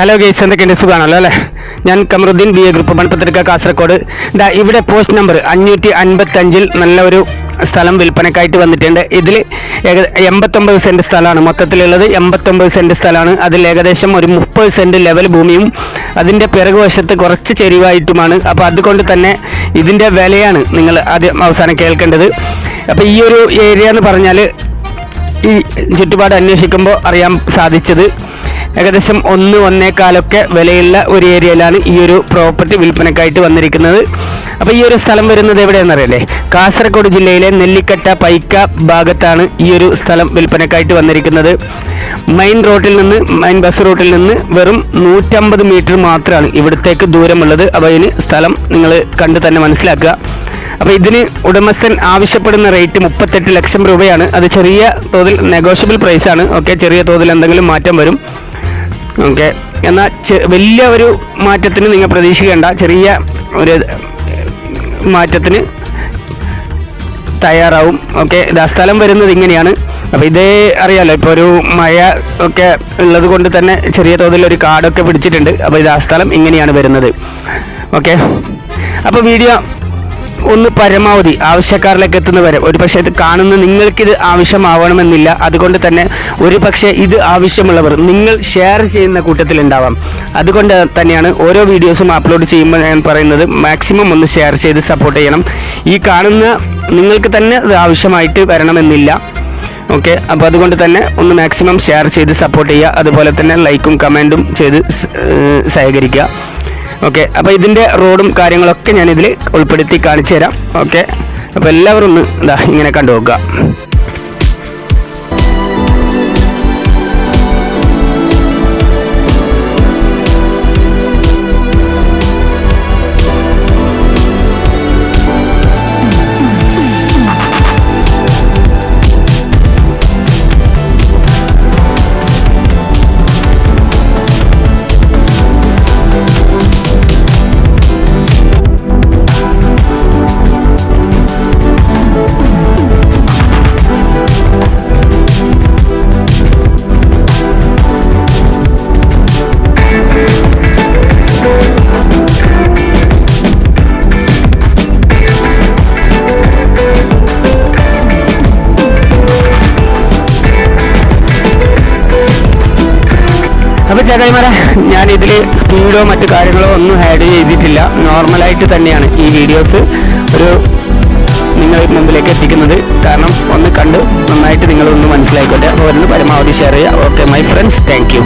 Hello guys, എന്തൊക്കെയുണ്ട്? സുഖമാണല്ലോ അല്ലേ? ഞാൻ കമറുദ്ദീൻ, BA ഗ്രൂപ്പ് മൺപത്രിക, കാസർഗോഡ്. ഇവിടെ പോസ്റ്റ് നമ്പർ 555 നല്ല ഒരു സ്ഥലം വിൽപ്പനക്കായിട്ട് വന്നിട്ടുണ്ട്. ഇതിൽ 89 സെൻറ്റ് സ്ഥലമാണ് മൊത്തത്തിലുള്ളത്. 89 സെൻറ്റ് സ്ഥലമാണ്. അതിൽ ഏകദേശം ഒരു 30 സെൻറ്റ് ലെവൽ ഭൂമിയും അതിൻ്റെ പിറകുവശത്ത് കുറച്ച് ചെരിവായിട്ടുമാണ്. അപ്പോൾ അതുകൊണ്ട് തന്നെ ഇതിൻ്റെ വിലയാണ് നിങ്ങൾ ആദ്യം അവസാനം കേൾക്കേണ്ടത്. അപ്പോൾ ഈ ഒരു ഏരിയ എന്ന് പറഞ്ഞാൽ ഈ ചുറ്റുപാട് അന്വേഷിക്കുമ്പോൾ അറിയാൻ സാധിച്ചത് ഏകദേശം 1-1.25 വിലയുള്ള ഒരു ഏരിയയിലാണ് ഈ ഒരു പ്രോപ്പർട്ടി വിൽപ്പനക്കായിട്ട് വന്നിരിക്കുന്നത്. അപ്പോൾ ഈ ഒരു സ്ഥലം വരുന്നത് എവിടെയെന്നറിയല്ലേ? കാസർഗോഡ് ജില്ലയിലെ നെല്ലിക്കട്ട പൈക്ക ഭാഗത്താണ് ഈ ഒരു സ്ഥലം വിൽപ്പനക്കായിട്ട് വന്നിരിക്കുന്നത്. മെയിൻ ബസ് റൂട്ടിൽ നിന്ന് വെറും 150 മീറ്റർ മാത്രമാണ് ഇവിടത്തേക്ക് ദൂരമുള്ളത്. അപ്പോൾ ഇതിന് സ്ഥലം നിങ്ങൾ കണ്ട് തന്നെ മനസ്സിലാക്കുക. അപ്പോൾ ഇതിന് ഉടമസ്ഥൻ ആവശ്യപ്പെടുന്ന റേറ്റ് 38 ലക്ഷം രൂപയാണ്. അത് ചെറിയ തോതിൽ നെഗോഷ്യബിൾ പ്രൈസാണ്. ഓക്കെ, ചെറിയ തോതിൽ എന്തെങ്കിലും മാറ്റം വരും. ഓക്കെ, എന്നാൽ വലിയ ഒരു മാറ്റത്തിന് നിങ്ങൾ പ്രതീക്ഷിക്കേണ്ട. ചെറിയ ഒരു മാറ്റത്തിന് തയ്യാറാവും. ഓക്കെ, ഇതാ സ്ഥലം വരുന്നത് ഇങ്ങനെയാണ്. അപ്പോൾ ഇതേ അറിയാമല്ലോ, ഇപ്പോൾ ഒരു മഴ ഒക്കെ ഉള്ളത് കൊണ്ട് തന്നെ ചെറിയ തോതിൽ ഒരു കാടൊക്കെ പിടിച്ചിട്ടുണ്ട്. അപ്പോൾ ഇതാ സ്ഥലം ഇങ്ങനെയാണ് വരുന്നത്. ഓക്കെ, അപ്പോൾ വീഡിയോ ഒന്ന് പരമാവധി ആവശ്യക്കാരിലേക്ക് എത്തുന്നവരെ, ഒരു പക്ഷേ ഇത് കാണുന്ന നിങ്ങൾക്കിത് ആവശ്യമാവണമെന്നില്ല. അതുകൊണ്ട് തന്നെ ഒരു പക്ഷേ ഇത് ആവശ്യമുള്ളവർ നിങ്ങൾ ഷെയർ ചെയ്യുന്ന കൂട്ടത്തിലുണ്ടാവാം. അതുകൊണ്ട് തന്നെയാണ് ഓരോ വീഡിയോസും അപ്ലോഡ് ചെയ്യുമ്പോൾ ഞാൻ പറയുന്നത് മാക്സിമം ഒന്ന് ഷെയർ ചെയ്ത് സപ്പോർട്ട് ചെയ്യണം. ഈ കാണുന്ന നിങ്ങൾക്ക് തന്നെ അത് ആവശ്യമായിട്ട് വരണമെന്നില്ല. ഓക്കെ, അപ്പോൾ അതുകൊണ്ട് തന്നെ ഒന്ന് മാക്സിമം ഷെയർ ചെയ്ത് സപ്പോർട്ട് ചെയ്യുക. അതുപോലെ തന്നെ ലൈക്കും കമൻറ്റും ചെയ്ത് സഹകരിക്കുക. ഓക്കെ, അപ്പോൾ ഇതിൻ്റെ റോഡും കാര്യങ്ങളൊക്കെ ഞാനിതിൽ ഉൾപ്പെടുത്തി കാണിച്ചു തരാം. ഓക്കെ, അപ്പോൾ എല്ലാവരും ഒന്ന് ഇങ്ങനെ കണ്ടു നോക്കുക. അപ്പോൾ ചങ്ങായിമാരെ, ഞാനിതിൽ സ്പീഡോ മറ്റു കാര്യങ്ങളോ ഒന്നും ആഡ് ചെയ്തിട്ടില്ല. നോർമലായിട്ട് തന്നെയാണ് ഈ വീഡിയോസ് നിങ്ങൾ മുമ്പിലേക്ക് എത്തിക്കുന്നത്. കാരണം ഒന്ന് കണ്ട് നന്നായിട്ട് നിങ്ങളൊന്ന് മനസ്സിലായിക്കോട്ടെ. അപ്പോൾ ഒന്ന് പരമാവധി ഷെയർ ചെയ്യുക. Okay my friends, thank you.